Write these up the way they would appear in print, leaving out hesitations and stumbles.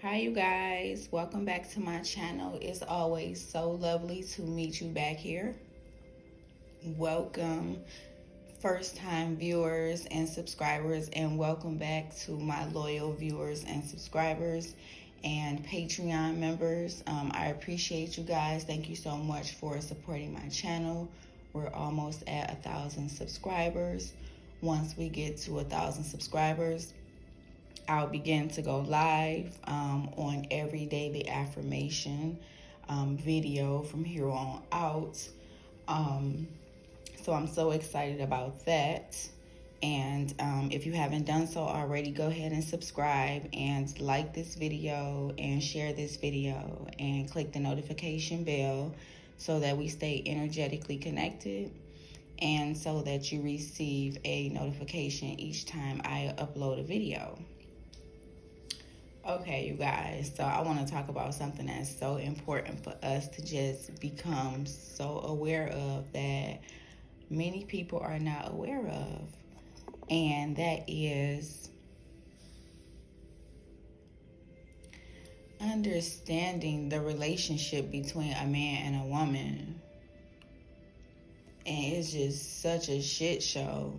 Hi you guys, welcome back to my channel. It's always so lovely to meet you back here. Welcome first time viewers and subscribers, and welcome back to my loyal viewers and subscribers and Patreon members. I appreciate you guys. Thank you so much for supporting my channel. We're almost at 1,000 subscribers. Once we get to 1,000 subscribers, I'll begin to go live on every daily affirmation video from here on out. So I'm so excited about that. And if you haven't done so already, go ahead and subscribe and like this video and share this video and click the notification bell so that we stay energetically connected and so that you receive a notification each time I upload a video. Okay, you guys, so I want to talk about something that's so important for us to just become so aware of that many people are not aware of, and that is understanding the relationship between a man and a woman. And it's just such a shit show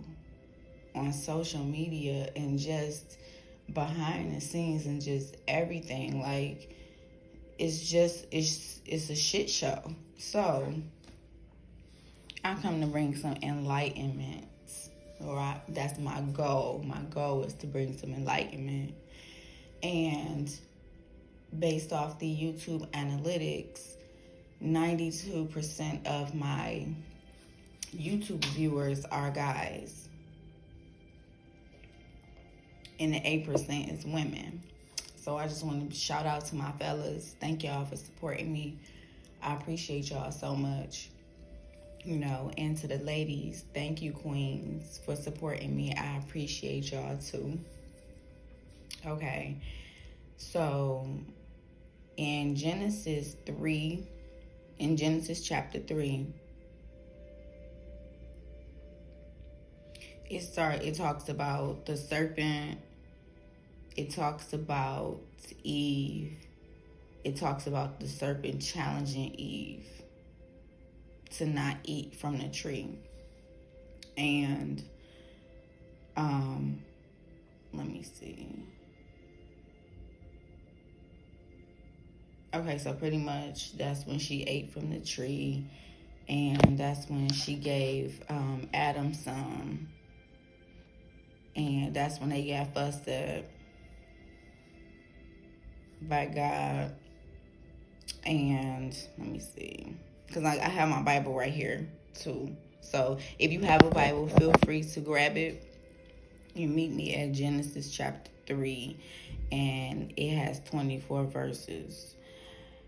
on social media and just behind the scenes and just everything. Like, it's a shit show. So I come to bring some enlightenment. Alright, that's my goal. My goal is to bring some enlightenment. And based off the YouTube analytics, 92% of my YouTube viewers are guys. And the 8% is women. So I just want to shout out to my fellas. Thank y'all for supporting me. I appreciate y'all so much. And to the ladies, thank you, queens, for supporting me. I appreciate y'all too. Okay. So in Genesis chapter 3, it talks about the serpent. It talks about Eve. It talks about the serpent challenging Eve to not eat from the tree. And let me see. Okay, so pretty much that's when she ate from the tree, and that's when she gave Adam some. And that's when they got busted by God. And let me see, because I have my Bible right here too. So if you have a Bible, feel free to grab it. You meet me at Genesis chapter 3, and it has 24 verses.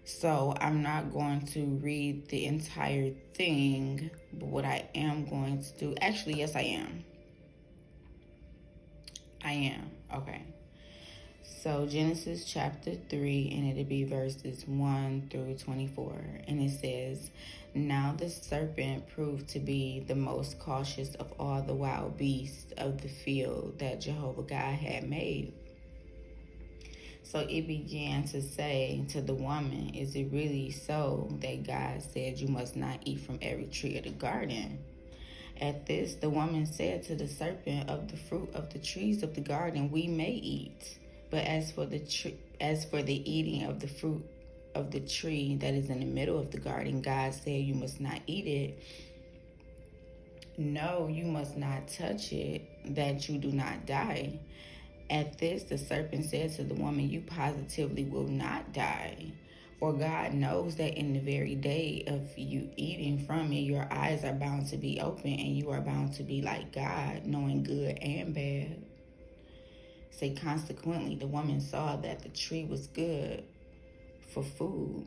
So I'm not going to read the entire thing, but what I am going to do, actually, yes, I am. Okay. So Genesis chapter 3, and it'll be verses 1 through 24. And it says, "Now the serpent proved to be the most cautious of all the wild beasts of the field that Jehovah God had made. So it began to say to the woman, 'Is it really so that God said you must not eat from every tree of the garden?' At this, the woman said to the serpent, 'Of the fruit of the trees of the garden we may eat. But as for the eating of the fruit of the tree that is in the middle of the garden, God said you must not eat it. No, you must not touch it, that you do not die.' At this, the serpent said to the woman, 'You positively will not die. For God knows that in the very day of you eating from it, your eyes are bound to be open, and you are bound to be like God, knowing good and bad.' Say, consequently, the woman saw that the tree was good for food,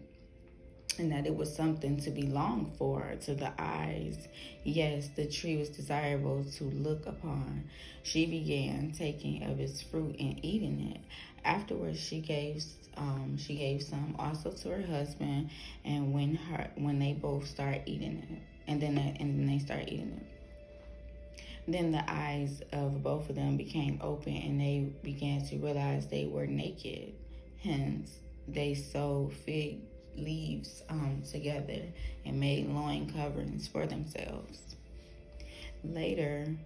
and that it was something to be longed for to the eyes. Yes, the tree was desirable to look upon. She began taking of its fruit and eating it. Afterwards, she gave some also to her husband, and when they both start eating it, and then they start eating it. Then the eyes of both of them became open, and they began to realize they were naked. Hence, they sewed fig leaves together and made loin coverings for themselves. Later,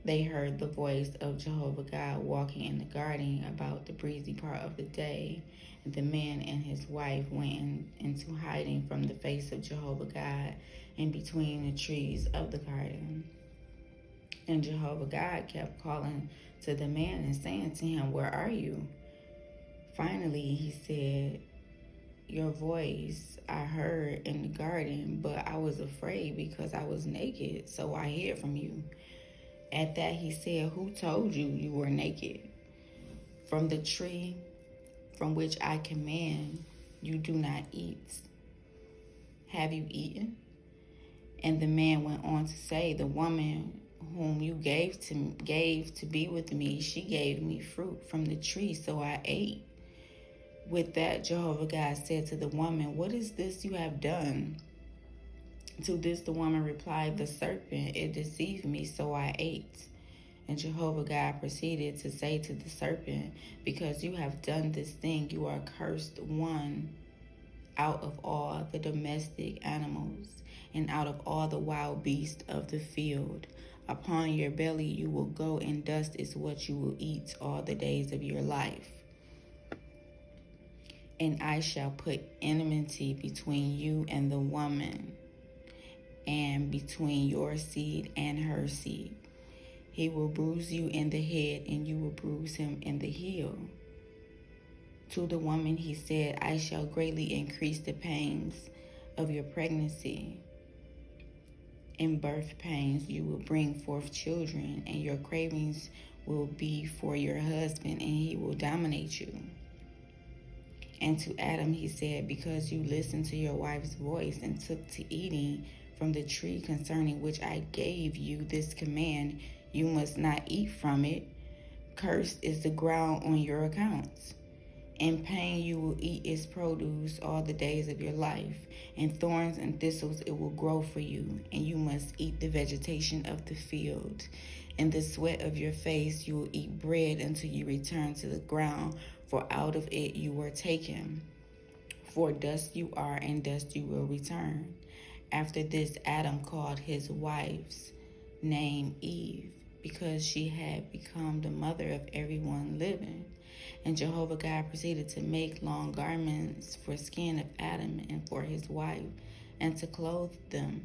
they heard the voice of Jehovah God walking in the garden about the breezy part of the day. And the man and his wife went into hiding from the face of Jehovah God in between the trees of the garden. And Jehovah God kept calling to the man and saying to him, "Where are you?" Finally, he said, "Your voice I heard in the garden, but I was afraid because I was naked, so I hid from you." At that he said, "Who told you you were naked? From the tree from which I command you do not eat. Have you eaten?" And the man went on to say, "The woman whom you gave to be with me, she gave me fruit from the tree, so I ate." With that, Jehovah God said to the woman, "What is this you have done?" To this the woman replied, "The serpent, it deceived me, so I ate." And Jehovah God proceeded to say to the serpent, "Because you have done this thing, you are cursed, one out of all the domestic animals and out of all the wild beasts of the field. Upon your belly you will go, and dust is what you will eat all the days of your life. And I shall put enmity between you and the woman, and between your seed and her seed. He will bruise you in the head, and you will bruise him in the heel." To the woman he said, "I shall greatly increase the pangs of your pregnancy. In birth pains you will bring forth children, and your cravings will be for your husband, and he will dominate you." And to Adam he said, "Because you listened to your wife's voice and took to eating from the tree concerning which I gave you this command, you must not eat from it. Cursed is the ground on your accounts. In pain you will eat its produce all the days of your life. In thorns and thistles it will grow for you, and you must eat the vegetation of the field. In the sweat of your face you will eat bread until you return to the ground, for out of it you were taken. For dust you are, and dust you will return." After this, Adam called his wife's name Eve, because she had become the mother of everyone living. And Jehovah God proceeded to make long garments for skin of Adam and for his wife, and to clothe them.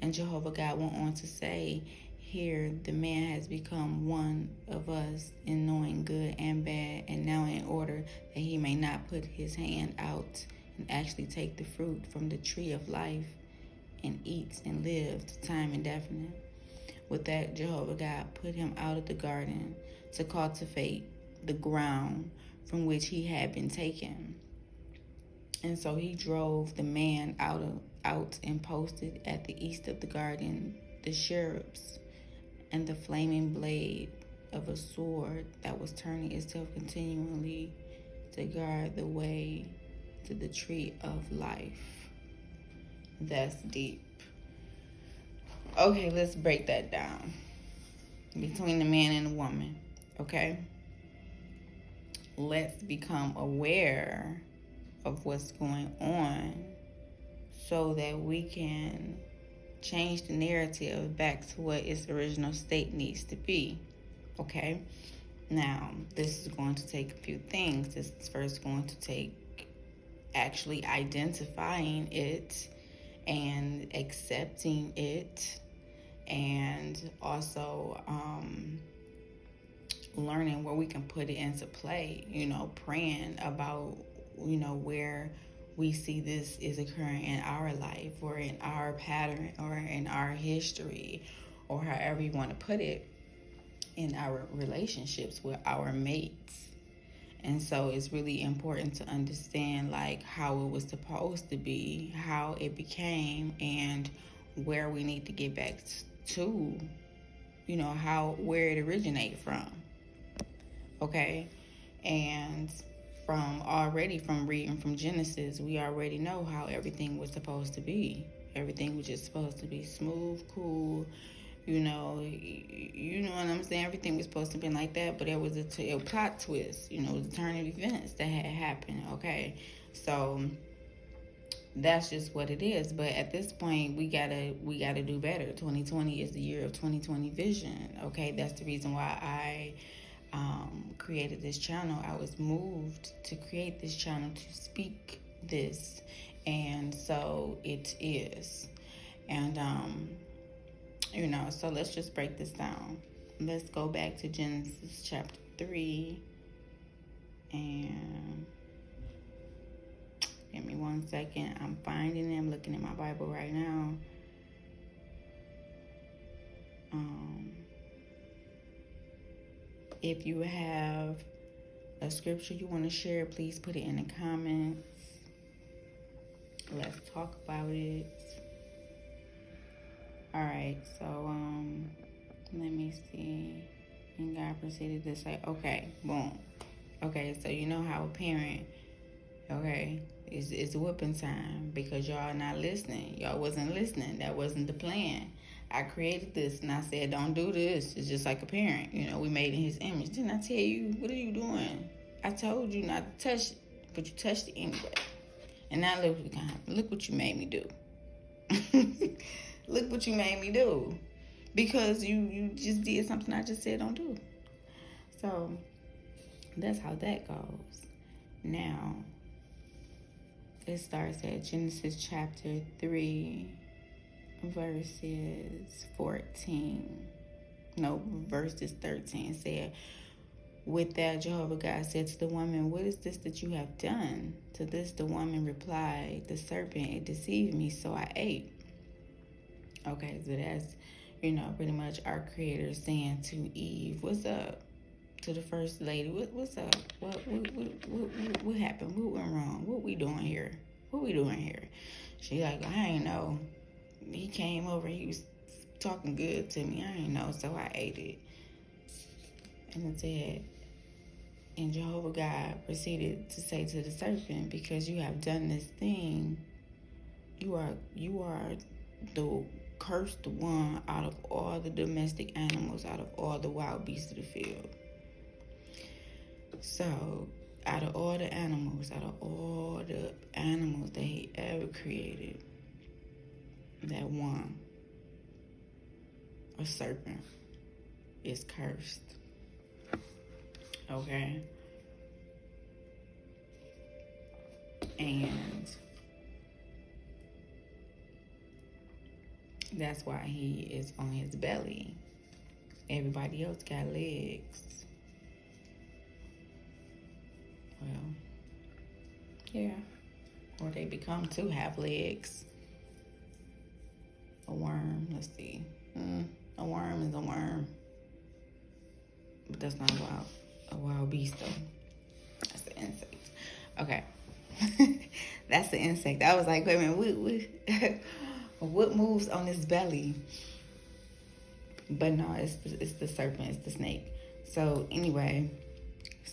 And Jehovah God went on to say, "Here the man has become one of us in knowing good and bad, and now in order that he may not put his hand out and actually take the fruit from the tree of life and eat and live to time indefinite." With that, Jehovah God put him out of the garden to cultivate the ground from which he had been taken. And so he drove the man out and posted at the east of the garden the cherubs and the flaming blade of a sword that was turning itself continually to guard the way to the tree of life. That's deep. Okay, let's break that down. Between the man and the woman, okay? Let's become aware of what's going on so that we can change the narrative back to what its original state needs to be, okay? Now, this is going to take a few things. This is first going to take actually identifying it and accepting it, and also learning where we can put it into play, praying about, where we see this is occurring in our life or in our pattern or in our history, or however you want to put it, in our relationships with our mates. And so it's really important to understand how it was supposed to be, how it became, and where we need to get back to, where it originated from. Okay? And from reading from Genesis, we already know how everything was supposed to be. Everything was just supposed to be smooth, cool, You know what I'm saying? Everything was supposed to be like that, but it was a plot twist. It was a turn of events that had happened. Okay, so that's just what it is. But at this point, we gotta do better. 2020 is the year of 2020 vision. Okay, that's the reason why I created this channel. I was moved to create this channel to speak this, and so it is. And so let's just break this down. Let's go back to Genesis chapter 3, and give me 1 second. I'm finding it. I'm looking at my Bible right now. If you have a scripture you want to share, please put it in the comments. Let's talk about it. All right, so let me see. And God proceeded to say, okay, boom. Okay, so you know how a parent, okay, it's whooping time because y'all not listening. Y'all wasn't listening. That wasn't the plan. I created this and I said, don't do this. It's just like a parent. We made in his image. Didn't I tell you? What are you doing? I told you not to touch it, but you touched it anyway. And now look what you made me do. Look what you made me do. Because you just did something I just said don't do. So that's how that goes. Now, it starts at Genesis chapter 3, verses 14. No, verses 13 said, with that, Jehovah God said to the woman, what is this that you have done? To this, the woman replied, the serpent, it deceived me, so I ate. Okay, so that's, pretty much our Creator saying to Eve, what's up? To the first lady, what's up? What happened? What went wrong? What we doing here? She like, I ain't know. He came over, he was talking good to me. I ain't know, so I ate it. And it said, and Jehovah God proceeded to say to the serpent, because you have done this thing, you are the cursed one out of all the domestic animals, out of all the wild beasts of the field. So, out of all the animals that he ever created, that one, a serpent, is cursed. Okay? And that's why he is on his belly. Everybody else got legs. Well, yeah. Or they become to have legs. A worm, let's see. A worm is a worm. But that's not a wild beast, though. That's the insect. Okay. That's the insect. I was like, wait a minute, what moves on his belly? But no, it's the serpent, it's the snake. So anyway,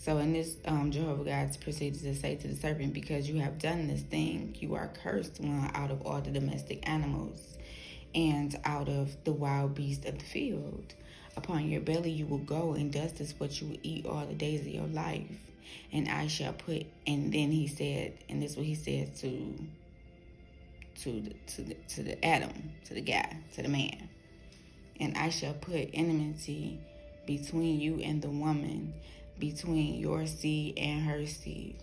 in this, Jehovah God proceeded to say to the serpent, because you have done this thing, you are cursed one out of all the domestic animals and out of the wild beasts of the field. Upon your belly you will go, and dust is what you will eat all the days of your life. And I shall put, and then he said, and this is what he said to the Adam, to the guy, to the man. And I shall put enmity between you and the woman, between your seed and her seed.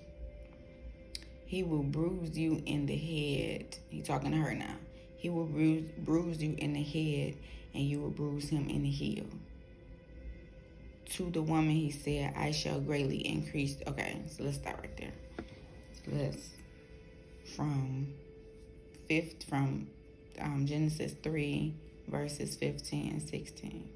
He will bruise you in the head. He's talking to her now. He will bruise you in the head, and you will bruise him in the heel. To the woman he said, I shall greatly increase. Okay, so let's start right there. So let's from Genesis 3, verses 15 and 16.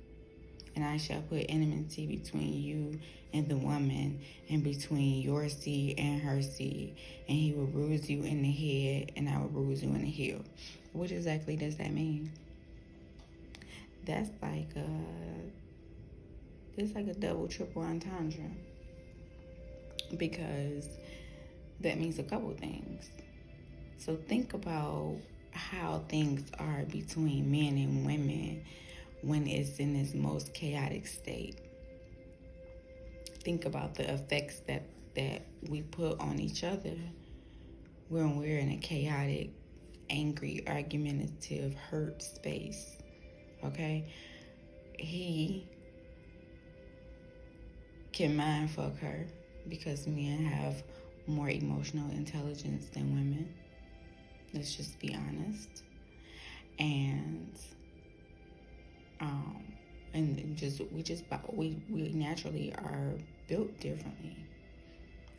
And I shall put enmity between you and the woman, and between your seed and her seed, and he will bruise you in the head, and I will bruise you in the heel. What exactly does that mean? That's like a double, triple entendre, because that means a couple things. So think about how things are between men and women when it's in its most chaotic state. Think about the effects that we put on each other when we're in a chaotic, angry, argumentative, hurt space. Okay? He can mind fuck her because men have more emotional intelligence than women. Let's just be honest. And we naturally are built differently.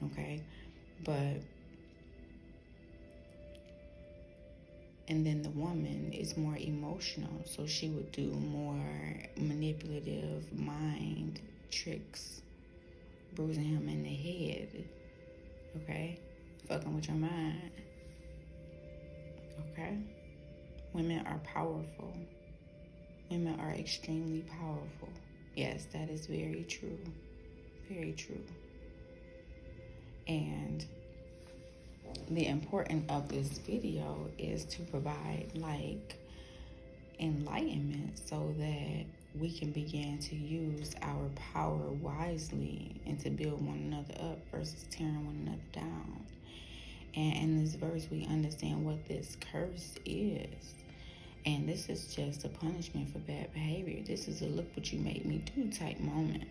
Okay? But and then the woman is more emotional, so she would do more manipulative mind tricks, bruising him in the head. Okay? Fucking with your mind. Okay? Women are powerful. Women are extremely powerful. Yes, that is very true. Very true. And the importance of this video is to provide like enlightenment so that we can begin to use our power wisely and to build one another up versus tearing one another down. And in this verse, we understand what this curse is. And this is just a punishment for bad behavior. This is a look what you made me do type moment.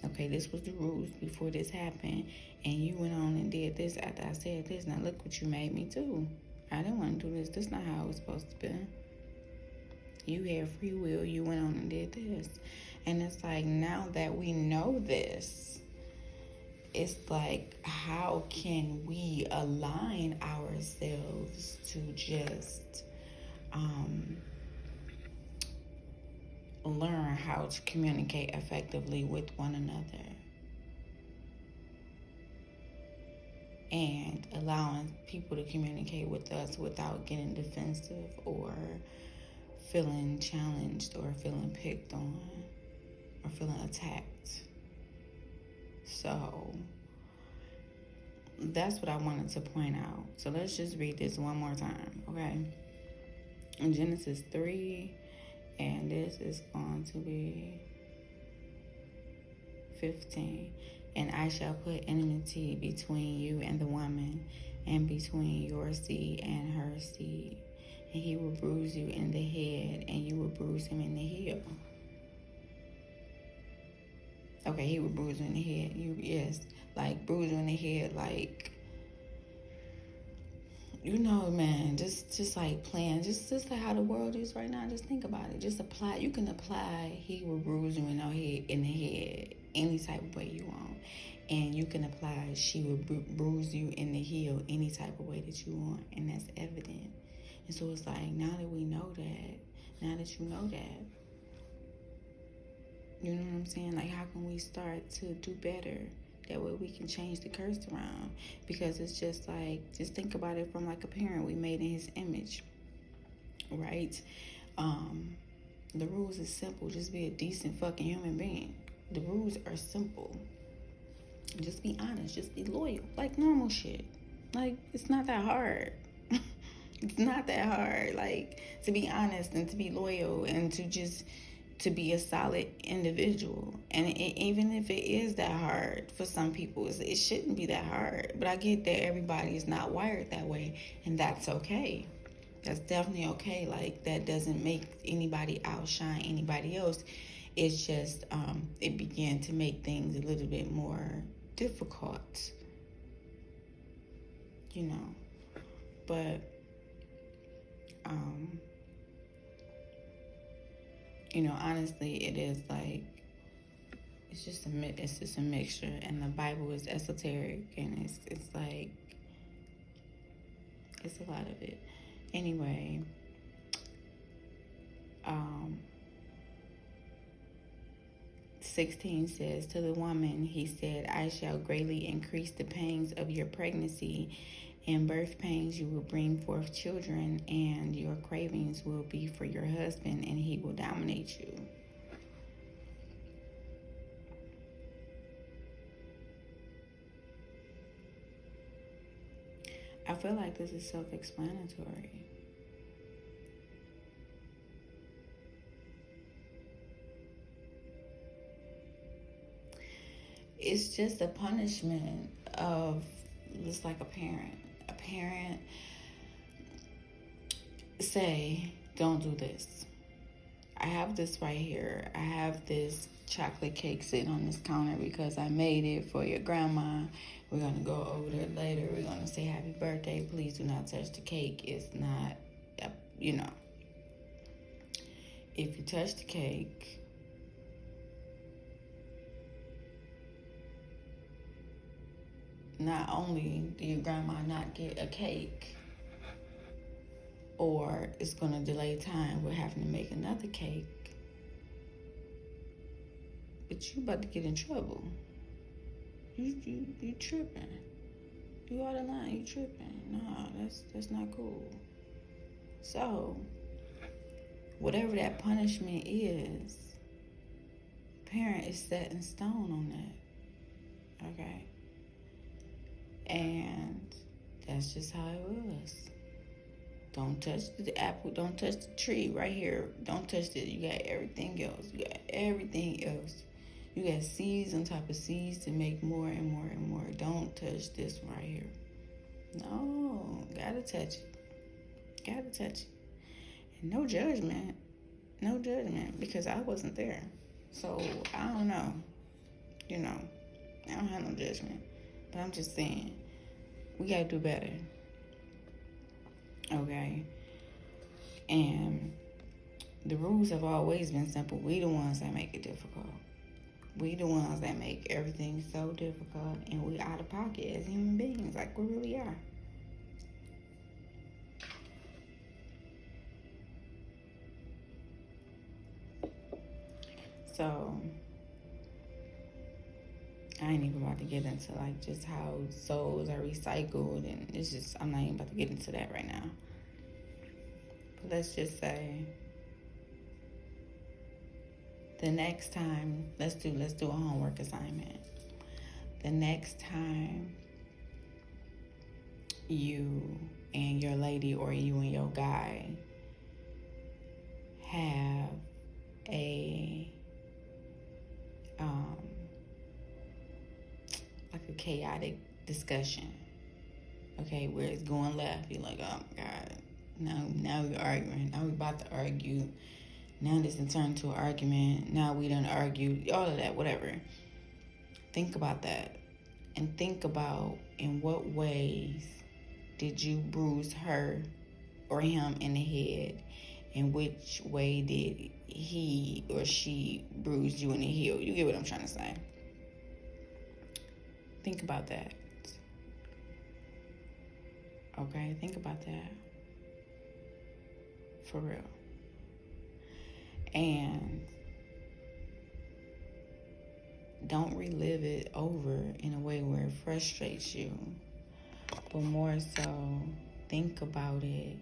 Okay, this was the rules before this happened, and you went on and did this after I said this. Now look what you made me do. I didn't want to do this. This is not how it was supposed to be. You had free will. You went on and did this. And it's like, now that we know this, it's like, how can we align ourselves to just learn how to communicate effectively with one another and allowing people to communicate with us without getting defensive or feeling challenged or feeling picked on or feeling attacked. So that's what I wanted to point out. So let's just read this one more time, okay? In Genesis 3, and this is going to be 15. And I shall put enmity between you and the woman, and between your seed and her seed. And he will bruise you in the head, and you will bruise him in the heel. Okay, he will bruise you in the head. Yes, like bruise you in the head, like, you know, man, just like playing, just like how the world is right now. Just think about it. Just apply. You can apply. He will bruise you in the head, any type of way you want, and you can apply. She will bruise you in the heel, any type of way that you want, and that's evident. And so it's like, now that we know that, now that you know that, you know what I'm saying? Like, how can we start to do better? That way we can change the curse around. Because it's just like, just think about it from like a parent we made in his image, right? The rules is simple. Just be a decent fucking human being. The rules are simple. Just be honest. Just be loyal. Like normal shit. Like, it's not that hard. It's not that hard. Like, to be honest and to be loyal and to be a solid individual. And even if it is that hard for some people, it shouldn't be that hard. But I get that everybody is not wired that way, and that's okay. That's definitely okay. Like, that doesn't make anybody outshine anybody else. It's just it began to make things a little bit more difficult, you know. But you know, honestly, it is like, it's just a mixture, and the Bible is esoteric, and it's like, it's a lot of it. Anyway, 16 says, to the woman he said, I shall greatly increase the pangs of your pregnancy. In birth pains you will bring forth children, and your cravings will be for your husband, and he will dominate you. I feel like this is self-explanatory. it's just a punishment of, just like a parent. A parent say, don't do this. I have this right here. I have this chocolate cake sitting on this counter because I made it for your grandma. We're going to go over there later. We're going to say happy birthday. Please do not touch the cake. It's not, you know. If you touch the cake, not only do your grandma not get a cake, or it's going to delay time with having to make another cake, but you about to get in trouble. You tripping. You out of line. You tripping. Nah, that's not cool. So, whatever that punishment is, parent is set in stone on that. Okay? And that's just how it was. Don't touch the apple. Don't touch the tree right here. Don't touch it. You got everything else. You got everything else. You got seeds on top of seeds to make more and more and more. Don't touch this right here. No, gotta touch it. Gotta touch it. And no judgment. No judgment, because I wasn't there. So, I don't know. You know, I don't have no judgment. But I'm just saying, we gotta do better. Okay? And the rules have always been simple. We the ones that make it difficult. We the ones that make everything so difficult, and we out of pocket as human beings, like we really are. So, I ain't even about to get into like just how souls are recycled, and it's just, I'm not even about to get into that right now. But let's just say, the next time, let's do a homework assignment. The next time you and your lady, or you and your guy, have a like a chaotic discussion, okay, where it's going left, you're like, oh my God, now we're arguing, now we're about to argue, now this done turned into an argument, now we done argued, all of that, whatever. Think about that, and think about in what ways did you bruise her or him in the head, and which way did he or she bruise you in the heel. You get what I'm trying to say? Think about that. Okay, think about that. For real. And don't relive it over in a way where it frustrates you, but more so think about it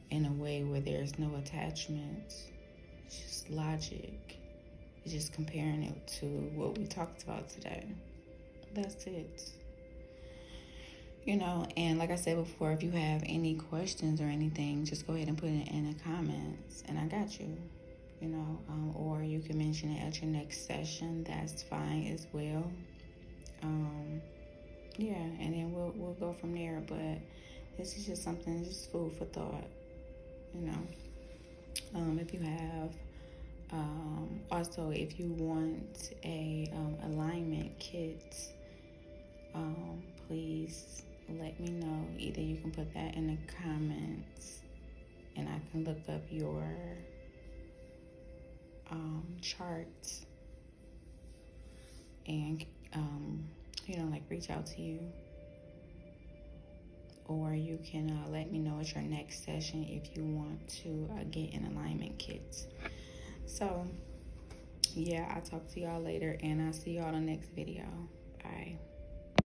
in a way where there's no attachments. It's just logic. It's just comparing it to what we talked about today. That's it. You know, and like I said before, if you have any questions or anything, just go ahead and put it in the comments, and I got you. You know, or you can mention it at your next session. That's fine as well. Yeah, and then we'll go from there. But this is just something, just food for thought. You know, if you have, also if you want a alignment kit, please let me know. Either you can put that in the comments, and I can look up your charts and you know, like reach out to you, or you can let me know at your next session if you want to get an alignment kit. So yeah, I'll talk to y'all later, and I'll see y'all in the next video. Bye.